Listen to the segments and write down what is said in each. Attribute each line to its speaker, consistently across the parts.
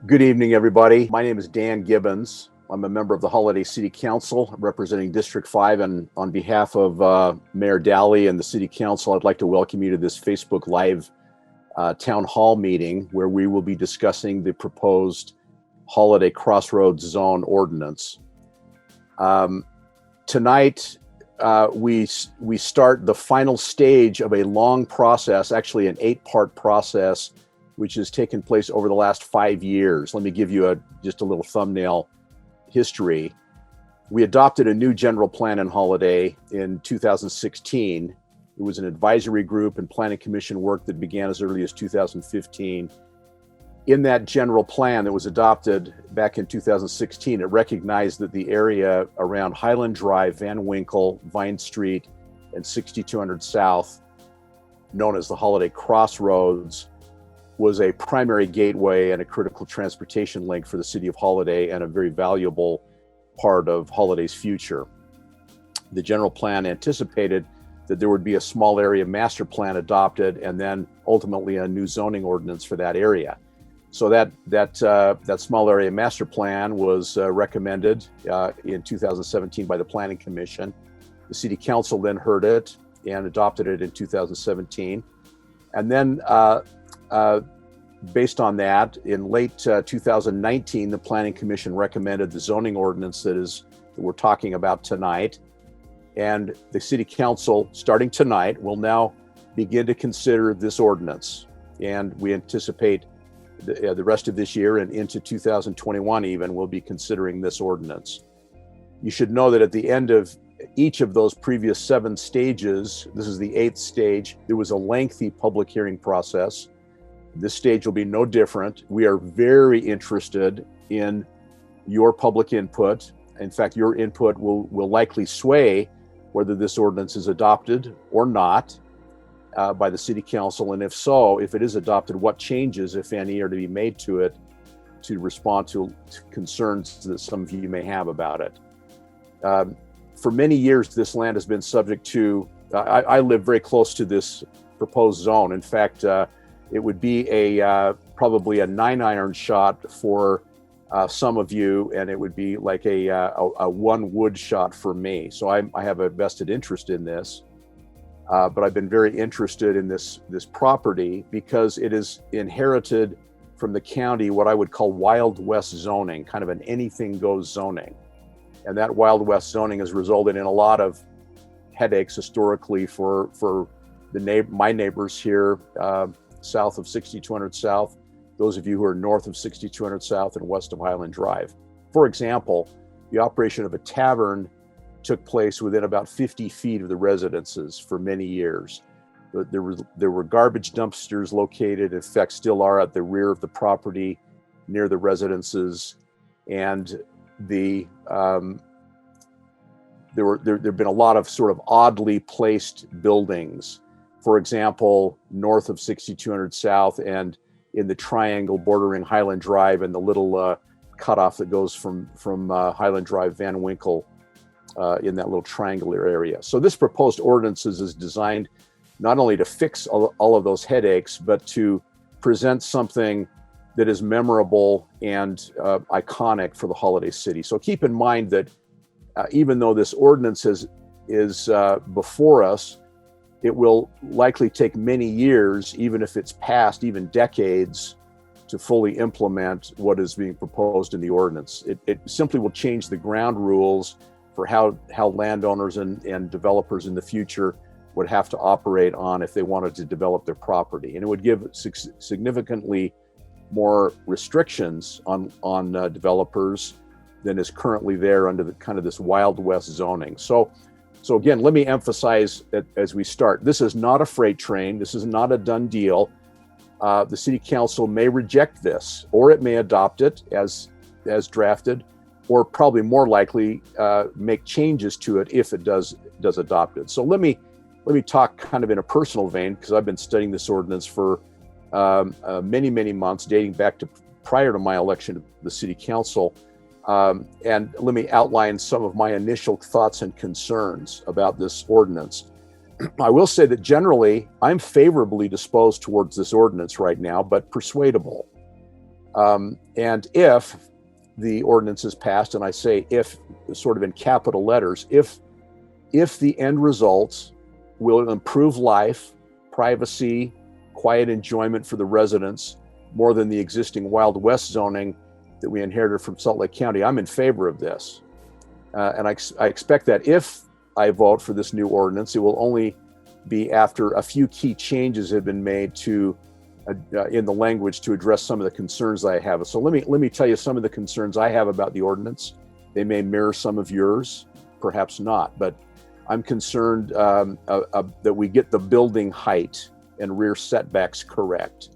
Speaker 1: Good evening, everybody. My name is Dan Gibbons. I'm a member of the Holladay City Council representing District 5, and on behalf of Mayor Dally and the City Council, I'd like to welcome you to this Facebook Live town hall meeting where we will be discussing the proposed Holladay Crossroads Zone Ordinance. Tonight, we start the final stage of a long process, actually an 8-part process, which has taken place over the last 5 years. Let me give you just a little thumbnail history. We adopted a new general plan in Holladay in 2016. It was an advisory group and planning commission work that began as early as 2015. In that general plan that was adopted back in 2016, it recognized that the area around Highland Drive, Van Winkle, Vine Street, and 6200 South, known as the Holladay Crossroads, was a primary gateway and a critical transportation link for the city of Holladay and a very valuable part of Holladay's future. The general plan anticipated that there would be a small area master plan adopted and then ultimately a new zoning ordinance for that area. So that small area master plan was recommended in 2017 by the Planning Commission. The City Council then heard it and adopted it in 2017. And then based on that, in late 2019, the Planning Commission recommended the zoning ordinance that we're talking about tonight. And the City Council, starting tonight, will now begin to consider this ordinance. And we anticipate the rest of this year and into 2021 even, we'll be considering this ordinance. You should know that at the end of each of those previous 7 stages, this is the 8th stage, there was a lengthy public hearing process. This stage will be no different. We are very interested in your public input. In fact, your input will likely sway whether this ordinance is adopted or not by the City Council. And if so, if it is adopted, what changes, if any, are to be made to it to respond to concerns that some of you may have about it. For many years, this land has been subject to, I live very close to this proposed zone. In fact, it would be probably a 9-iron shot for some of you, and it would be like a 1 wood shot for me. So I have a vested interest in this, but I've been very interested in this property because it is inherited from the county what I would call Wild West zoning, kind of an anything goes zoning. And that Wild West zoning has resulted in a lot of headaches historically for my neighbors here south of 6200 South, those of you who are north of 6200 South and west of Highland Drive. For example, the operation of a tavern took place within about 50 feet of the residences for many years. There were garbage dumpsters located, in fact still are, at the rear of the property near the residences, and there have been a lot of sort of oddly placed buildings. For example, north of 6200 South and in the triangle bordering Highland Drive and the little cutoff that goes from Highland Drive, Van Winkle, in that little triangular area. So this proposed ordinance is designed not only to fix all of those headaches, but to present something that is memorable and iconic for the Holladay City. So keep in mind that even though this ordinance is before us, it will likely take many years, even if it's passed, even decades, to fully implement what is being proposed in the ordinance. It simply will change the ground rules for how landowners and developers in the future would have to operate on if they wanted to develop their property. And it would give significantly more restrictions on developers than is currently there under the kind of this Wild West zoning. So again, let me emphasize that as we start, this is not a freight train. This is not a done deal. The City Council may reject this, or it may adopt it as drafted, or probably more likely make changes to it if it does adopt it. So let me talk kind of in a personal vein, because I've been studying this ordinance for many months, dating back to prior to my election to the City Council. And let me outline some of my initial thoughts and concerns about this ordinance. I will say that generally, I'm favorably disposed towards this ordinance right now, but persuadable. And if the ordinance is passed, and I say if sort of in capital letters, if the end results will improve life, privacy, quiet enjoyment for the residents more than the existing Wild West zoning that we inherited from Salt Lake County, I'm in favor of this. And I expect that if I vote for this new ordinance, it will only be after a few key changes have been made to in the language to address some of the concerns I have. So let me tell you some of the concerns I have about the ordinance. They may mirror some of yours, perhaps not, but I'm concerned that we get the building height and rear setbacks correct.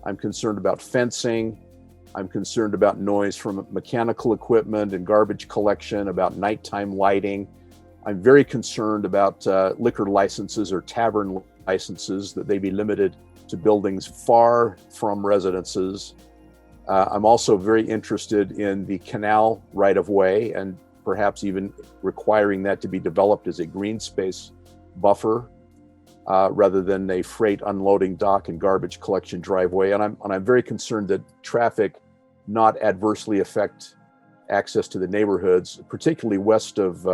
Speaker 1: I'm concerned about fencing. I'm concerned about noise from mechanical equipment and garbage collection, about nighttime lighting. I'm very concerned about liquor licenses or tavern licenses, that they be limited to buildings far from residences. I'm also very interested in the canal right-of-way and perhaps even requiring that to be developed as a green space buffer rather than a freight unloading dock and garbage collection driveway. And I'm very concerned that traffic not adversely affect access to the neighborhoods, particularly west of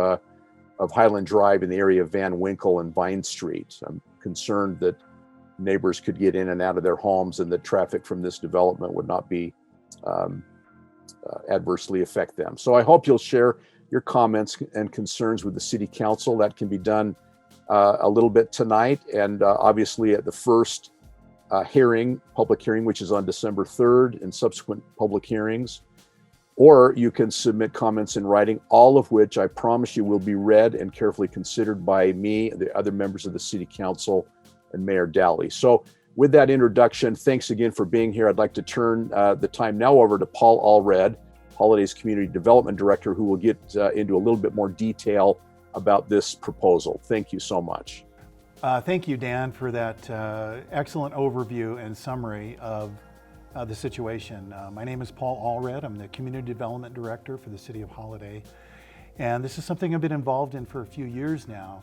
Speaker 1: Highland Drive in the area of Van Winkle and Vine Street. I'm concerned that neighbors could get in and out of their homes and that traffic from this development would not be adversely affect them. So I hope you'll share your comments and concerns with the City Council. That can be done a little bit tonight, and obviously at the first public hearing, which is on December 3rd, and subsequent public hearings. Or you can submit comments in writing, all of which I promise you will be read and carefully considered by me, the other members of the City Council, and Mayor Dowley. So with that introduction, thanks again for being here. I'd like to turn the time now over to Paul Allred, Holladay's Community Development Director, who will get into a little bit more detail about this proposal. Thank you so much.
Speaker 2: Thank you, Dan, for that excellent overview and summary of the situation. My name is Paul Allred. I'm the Community Development Director for the City of Holladay. And this is something I've been involved in for a few years now.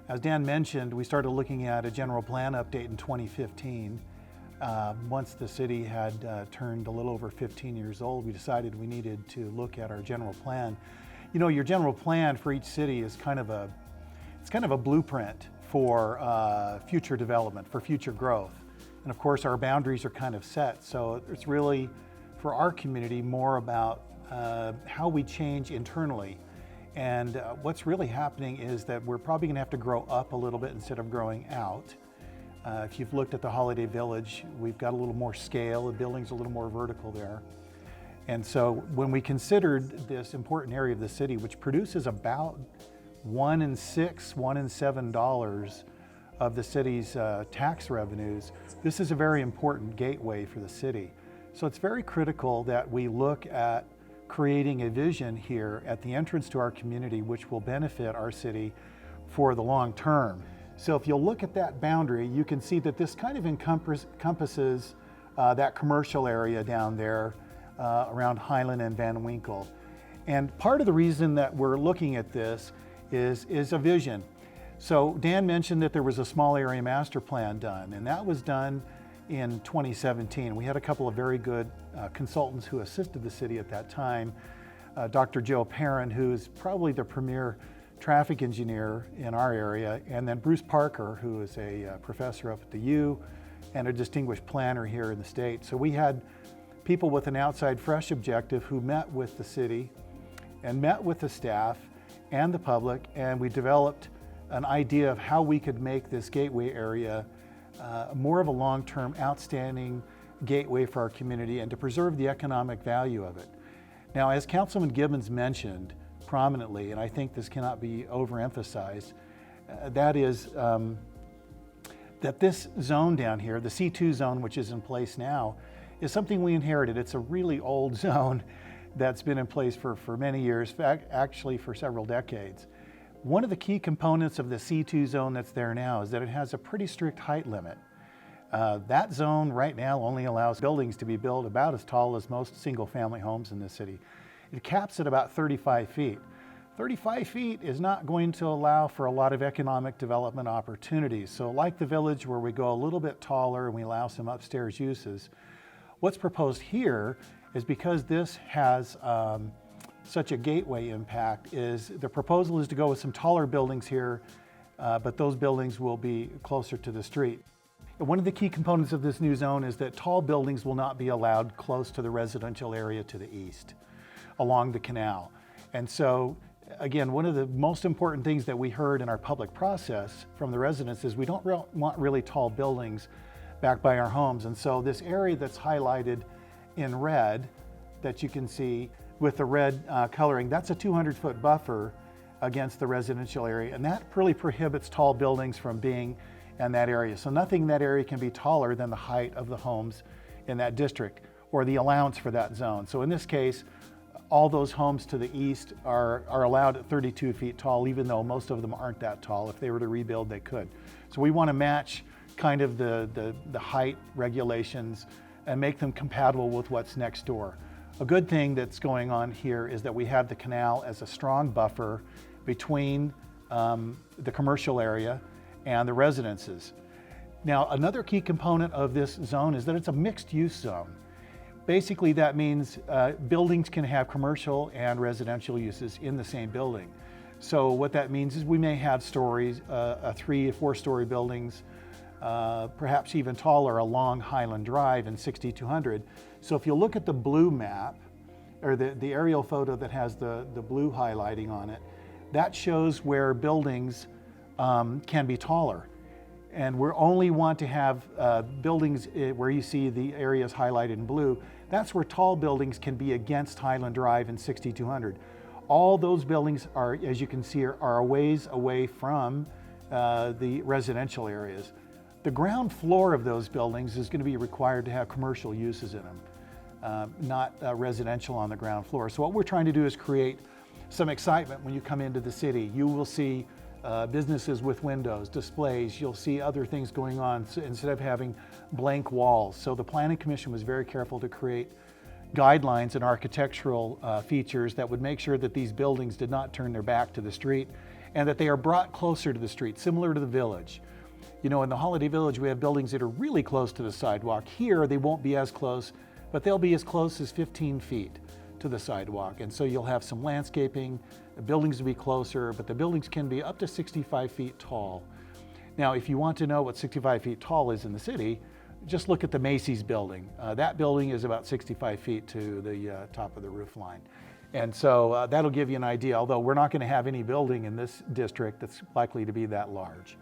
Speaker 2: As Dan mentioned, we started looking at a general plan update in 2015. Once the city had turned a little over 15 years old, we decided we needed to look at our general plan. You know, your general plan for each city is kind of a blueprint for future development, for future growth. And of course, our boundaries are kind of set. So it's really, for our community, more about how we change internally. And what's really happening is that we're probably gonna have to grow up a little bit instead of growing out. If you've looked at the Holladay Village, we've got a little more scale, the building's a little more vertical there. And so when we considered this important area of the city, which produces about $1 in $6, $1 in $7 of the city's tax revenues, this is a very important gateway for the city. So it's very critical that we look at creating a vision here at the entrance to our community which will benefit our city for the long term. So if you'll look at that boundary, you can see that this kind of encompasses that commercial area down there around Highland and Van Winkle. And part of the reason that we're looking at this is a vision. So Dan mentioned that there was a small area master plan done, and that was done in 2017. We had a couple of very good consultants who assisted the city at that time. Dr. Joe Perrin, who is probably the premier traffic engineer in our area, and then Bruce Parker, who is a professor up at the U and a distinguished planner here in the state. So we had people with an outside fresh objective who met with the city and met with the staff and the public, and we developed an idea of how we could make this gateway area more of a long-term outstanding gateway for our community and to preserve the economic value of it. Now, as Councilman Gibbons mentioned prominently, and I think this cannot be overemphasized, that is that this zone down here, the C2 zone, which is in place now, is something we inherited. It's a really old zone that's been in place for many years, actually for several decades. One of the key components of the C2 zone that's there now is that it has a pretty strict height limit. That zone right now only allows buildings to be built about as tall as most single-family homes in the city. It caps at about 35 feet. 35 feet is not going to allow for a lot of economic development opportunities. So like the village where we go a little bit taller and we allow some upstairs uses, what's proposed here is because this has such a gateway impact, is the proposal is to go with some taller buildings here, but those buildings will be closer to the street. And one of the key components of this new zone is that tall buildings will not be allowed close to the residential area to the east, along the canal. And so, again, one of the most important things that we heard in our public process from the residents is we don't want really tall buildings back by our homes. And so this area that's highlighted in red that you can see with the red coloring, that's a 200-foot buffer against the residential area. And that really prohibits tall buildings from being in that area. So nothing in that area can be taller than the height of the homes in that district or the allowance for that zone. So in this case, all those homes to the east are allowed at 32 feet tall, even though most of them aren't that tall. If they were to rebuild, they could. So we want to match kind of the height regulations and make them compatible with what's next door. A good thing that's going on here is that we have the canal as a strong buffer between the commercial area and the residences. Now, another key component of this zone is that it's a mixed use zone. Basically, that means buildings can have commercial and residential uses in the same building. So what that means is we may have stories, 3 or 4 story buildings, perhaps even taller along Highland Drive and 6200. So if you look at the blue map, or the aerial photo that has the blue highlighting on it, that shows where buildings can be taller. And we only want to have buildings where you see the areas highlighted in blue. That's where tall buildings can be against Highland Drive and 6200. All those buildings are, as you can see, are a ways away from the residential areas. The ground floor of those buildings is going to be required to have commercial uses in them, not residential on the ground floor. So what we're trying to do is create some excitement when you come into the city. You will see businesses with windows, displays, you'll see other things going on instead of having blank walls. So the Planning Commission was very careful to create guidelines and architectural features that would make sure that these buildings did not turn their back to the street and that they are brought closer to the street, similar to the Village. You know, in the Holladay Village, we have buildings that are really close to the sidewalk. Here, they won't be as close, but they'll be as close as 15 feet to the sidewalk. And so you'll have some landscaping, the buildings will be closer, but the buildings can be up to 65 feet tall. Now, if you want to know what 65 feet tall is in the city, just look at the Macy's building. That building is about 65 feet to the top of the roof line. And so that'll give you an idea, although we're not going to have any building in this district that's likely to be that large.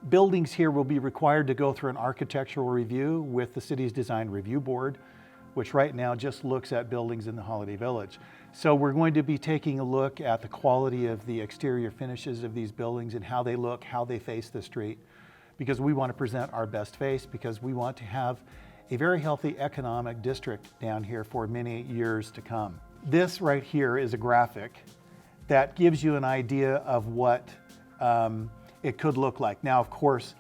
Speaker 2: Buildings here will be required to go through an architectural review with the city's design review board, which right now just looks at buildings in the Holladay Village. So we're going to be taking a look at the quality of the exterior finishes of these buildings and how they look, how they face the street, because we want to present our best face, because we want to have a very healthy economic district down here for many years to come. This right here is a graphic that gives you an idea of what it could look like. Now, of course,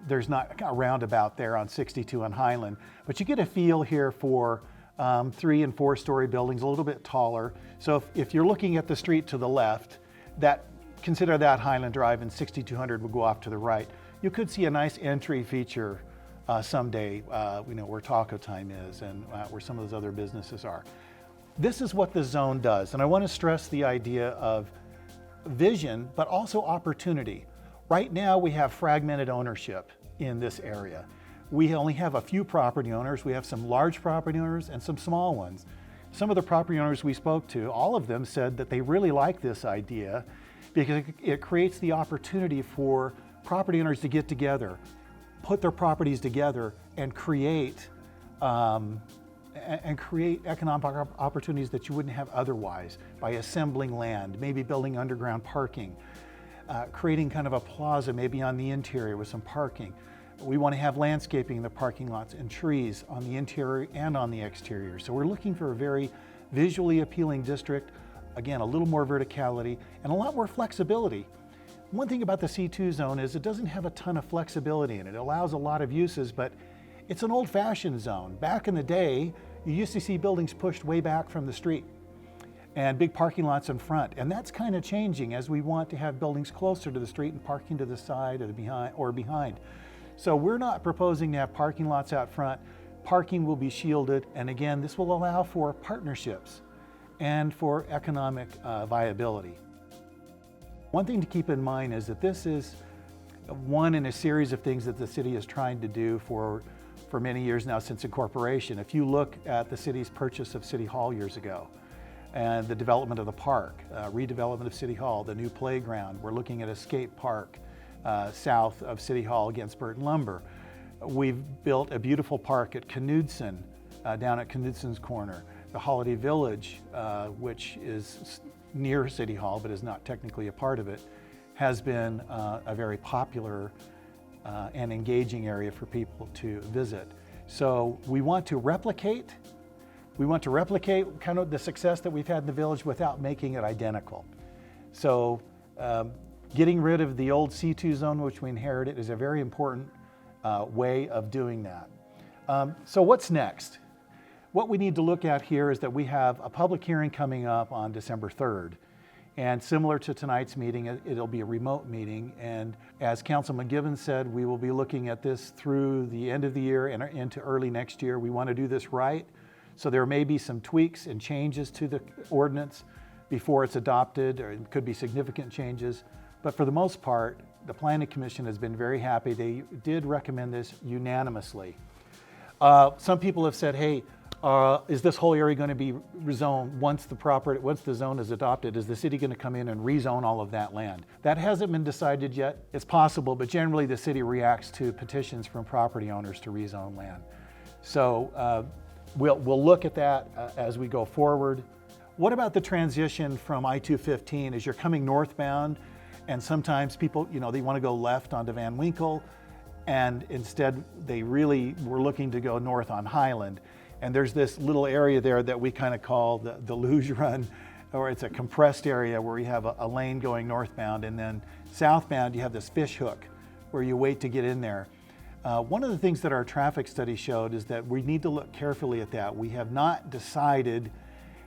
Speaker 2: there's not a roundabout there on 62 on Highland, but you get a feel here for 3 and 4 story buildings, a little bit taller. So if you're looking at the street to the left, consider that Highland Drive, and 6200 will go off to the right. You could see a nice entry feature someday, where Taco Time is and where some of those other businesses are. This is what the zone does, and I want to stress the idea of vision, but also opportunity. Right now, we have fragmented ownership in this area. We only have a few property owners. We have some large property owners and some small ones. Some of the property owners we spoke to, all of them said that they really like this idea because it creates the opportunity for property owners to get together, put their properties together, and create economic opportunities that you wouldn't have otherwise by assembling land, maybe building underground parking, creating kind of a plaza maybe on the interior with some parking. We want to have landscaping in the parking lots and trees on the interior and on the exterior. So we're looking for a very visually appealing district, again, a little more verticality and a lot more flexibility. One thing about the C2 zone is it doesn't have a ton of flexibility in it. It allows a lot of uses, but it's an old-fashioned zone. Back in the day, you used to see buildings pushed way back from the street and big parking lots in front. And that's kind of changing as we want to have buildings closer to the street and parking to the side or behind. So we're not proposing to have parking lots out front, parking will be shielded, and again, this will allow for partnerships and for economic viability. One thing to keep in mind is that this is one in a series of things that the city is trying to do for many years now since incorporation. If you look at the city's purchase of City Hall years ago, and the development of the park, redevelopment of City Hall, the new playground, we're looking at a skate park south of City Hall against Burton Lumber. We've built a beautiful park at Knudsen, down at Knudson's Corner. The Holladay Village, which is near City Hall but is not technically a part of it, has been a very popular and engaging area for people to visit. So we want to replicate kind of the success that we've had in the village without making it identical. So getting rid of the old C2 zone which we inherited is a very important way of doing that. So what's next? What we need to look at here is that we have a public hearing coming up on December 3rd. And similar to tonight's meeting, it'll be a remote meeting. And as Councilman Gibbons said, we will be looking at this through the end of the year and into early next year. We want to do this right. So there may be some tweaks and changes to the ordinance before it's adopted, or it could be significant changes. But for the most part, the Planning Commission has been very happy. They did recommend this unanimously. Some people have said, hey, is this whole area going to be rezoned once the zone is adopted? Is the city going to come in and rezone all of that land? That hasn't been decided yet. It's possible, but generally the city reacts to petitions from property owners to rezone land. So we'll look at that as we go forward. What about the transition from I-215 as you're coming northbound, and sometimes people, they want to go left onto Van Winkle, and instead they really were looking to go north on Highland. And there's this little area there that we kind of call the luge run, or it's a compressed area where you have a lane going northbound, and then southbound you have this fish hook where you wait to get in there. One of the things that our traffic study showed is that we need to look carefully at that. We have not decided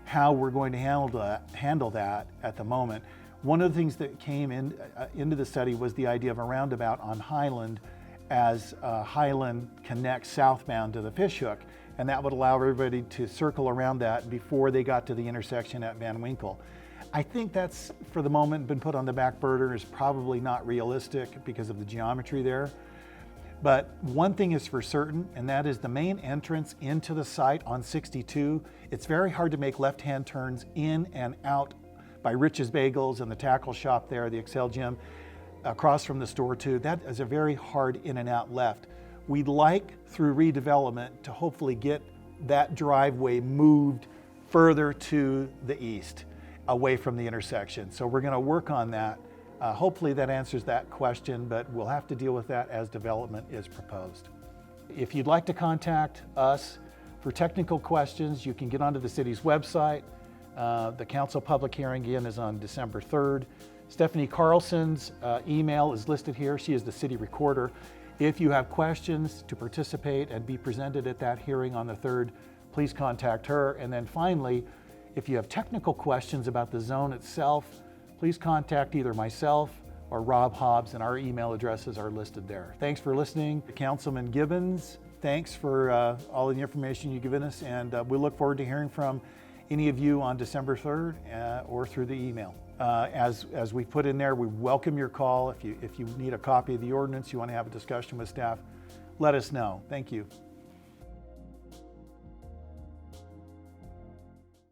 Speaker 2: how we're going to handle that at the moment. One of the things that came into the study was the idea of a roundabout on Highland as Highland connects southbound to the fish hook. And that would allow everybody to circle around that before they got to the intersection at Van Winkle. I think that's, for the moment, been put on the back burner. Is probably not realistic because of the geometry there. But one thing is for certain, and that is the main entrance into the site on 62. It's very hard to make left-hand turns in and out by Rich's Bagels and the tackle shop there, the Excel Gym, across from the store too. That is a very hard in and out left. We'd like, through redevelopment, to hopefully get that driveway moved further to the east, away from the intersection. So we're going to work on that. Hopefully that answers that question, but we'll have to deal with that as development is proposed. If you'd like to contact us for technical questions, you can get onto the city's website. The council public hearing again is on December 3rd. Stephanie Carlson's email is listed here. She is the city recorder. If you have questions to participate and be presented at that hearing on the 3rd, please contact her. And then finally, if you have technical questions about the zone itself, please contact either myself or Rob Hobbs, and our email addresses are listed there. Thanks for listening. Councilman Gibbons, thanks for all the information you've given us, and we look forward to hearing from any of you on December 3rd or through the email. As we put in there, we welcome your call. If you need a copy of the ordinance, you want to have a discussion with staff, let us know. Thank you.